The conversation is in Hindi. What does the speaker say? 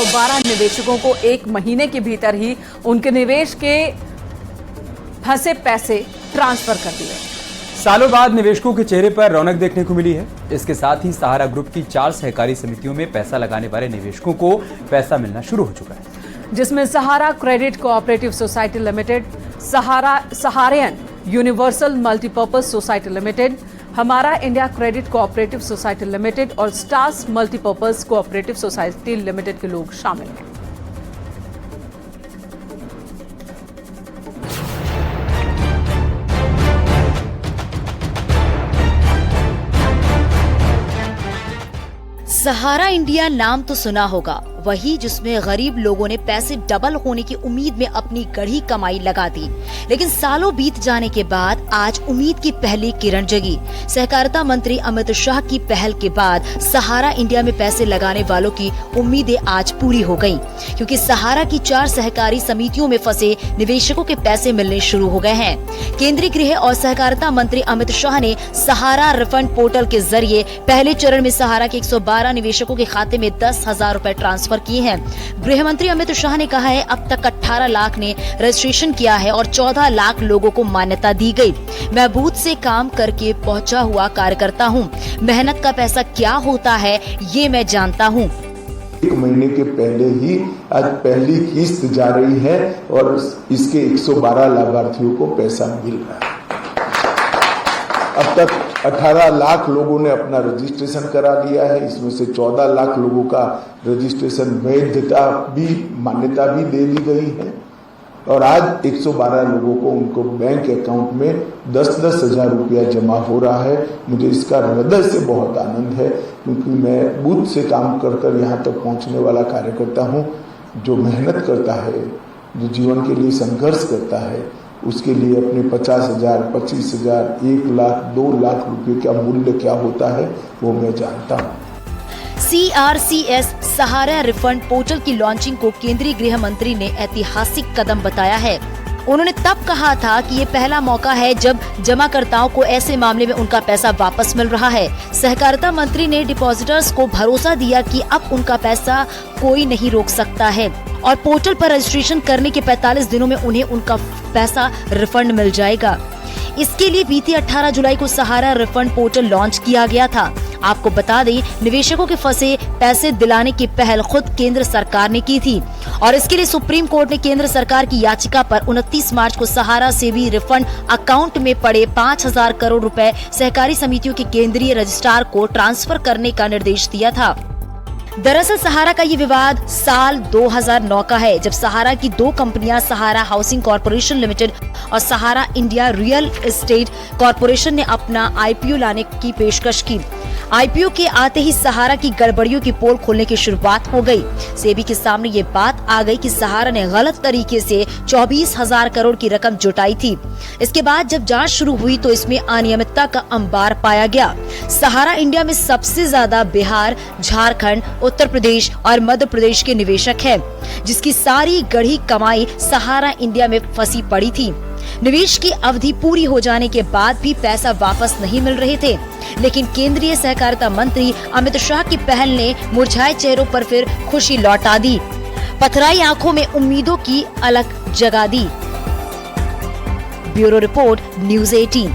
112 निवेशकों को 1 महीने के भीतर ही उनके निवेश के फंसे पैसे ट्रांसफर कर दिए। सालों बाद निवेशकों के चेहरे पर रौनक देखने को मिली है। इसके साथ ही सहारा ग्रुप की 4 सहकारी समितियों में पैसा लगाने वाले निवेशकों को पैसा मिलना शुरू हो चुका है, जिसमें Sahara credit cooperative society limited, Saharayan universal multipurpose society limited, Hamara India credit cooperative society limited और stars multipurpose cooperative society limited के लोग शामिल हैं। सहारा इंडिया नाम तो सुना होगा, वही जिसमें गरीब लोगों ने पैसे डबल होने की उम्मीद में अपनी गढ़ी कमाई लगा दी। लेकिन सालों बीत जाने के बाद आज उम्मीद की पहली किरण जगी। सहकारिता मंत्री अमित शाह की पहल के बाद सहारा इंडिया में पैसे लगाने वालों की उम्मीदें आज पूरी हो गयी, क्योंकि सहारा की 4 सहकारी समितियों में फंसे निवेशकों के पैसे मिलने शुरू हो गए हैं। केंद्रीय गृह और सहकारिता मंत्री अमित शाह ने सहारा रिफंड पोर्टल के जरिए पहले चरण में सहारा के 112 निवेशकों के खाते में 10,000 रूपए ट्रांसफर किए हैं। गृह मंत्री अमित शाह ने कहा है, अब तक 18 लाख ने रजिस्ट्रेशन किया है और 14 लाख लोगों को मान्यता दी गई। मैं बूथ से काम करके पहुंचा हुआ कार्यकर्ता हूं। मेहनत का पैसा क्या होता है ये मैं जानता हूं। 1 महीने के पहले ही आज पहली किस्त जा रही है और इसके 112 लाभार्थियों को पैसा मिल रहा है। अब तक 18 लाख लोगों ने अपना रजिस्ट्रेशन करा लिया है। इसमें से 14 लाख लोगों का रजिस्ट्रेशन वैधता भी, मान्यता भी दे दी गई है और आज 112 लोगों को उनको बैंक अकाउंट में 10-10 हजार रुपया जमा हो रहा है। मुझे इसका हृदय से बहुत आनंद है, क्योंकि मैं बूथ से काम कर यहाँ तक पहुँचने वाला कार्यकर्ता हूँ। जो मेहनत करता है, जो जीवन के लिए संघर्ष करता है, उसके लिए अपने 50,000, 25,000, 1 लाख, 2 लाख रुपए का मूल्य क्या होता है वो मैं जानता हूँ। CRCS सहारा रिफंड पोर्टल की लॉन्चिंग को केंद्रीय गृह मंत्री ने ऐतिहासिक कदम बताया है। उन्होंने तब कहा था कि ये पहला मौका है जब जमाकर्ताओं को ऐसे मामले में उनका पैसा वापस मिल रहा है। सहकारिता मंत्री ने डिपॉजिटर्स को भरोसा दिया कि अब उनका पैसा कोई नहीं रोक सकता है और पोर्टल पर रजिस्ट्रेशन करने के 45 दिनों में उन्हें उनका पैसा रिफंड मिल जाएगा। इसके लिए बीती 18 जुलाई को सहारा रिफंड पोर्टल लॉन्च किया गया था। आपको बता दें, निवेशकों के फंसे पैसे दिलाने की पहल खुद केंद्र सरकार ने की थी और इसके लिए सुप्रीम कोर्ट ने केंद्र सरकार की याचिका पर 29 मार्च को सहारा से भी रिफंड अकाउंट में पड़े 5,000 करोड़ रुपए सहकारी समितियों के केंद्रीय रजिस्ट्रार को ट्रांसफर करने का निर्देश दिया था। दरअसल सहारा का ये विवाद साल 2009 का है, जब सहारा की 2 कंपनियां सहारा हाउसिंग कॉर्पोरेशन लिमिटेड और सहारा इंडिया रियल एस्टेट कॉर्पोरेशन ने अपना IPO लाने की पेशकश की। IPO के आते ही सहारा की गड़बड़ियों की पोल खोलने की शुरुआत हो गई। सेबी के सामने ये बात आ गई कि सहारा ने गलत तरीके से 24,000 करोड़ की रकम जुटाई थी। इसके बाद जब जांच शुरू हुई तो इसमें अनियमितता का अंबार पाया गया। सहारा इंडिया में सबसे ज्यादा बिहार, झारखंड, उत्तर प्रदेश और मध्य प्रदेश के निवेशक हैं, जिसकी सारी गढ़ी कमाई सहारा इंडिया में फंसी पड़ी थी। निवेश की अवधि पूरी हो जाने के बाद भी पैसा वापस नहीं मिल रहे थे, लेकिन केंद्रीय सहकारिता मंत्री अमित शाह की पहल ने मुरझाए चेहरों पर फिर खुशी लौटा दी, पथराई आंखों में उम्मीदों की अलग जगा दी। Bureau report, news 18।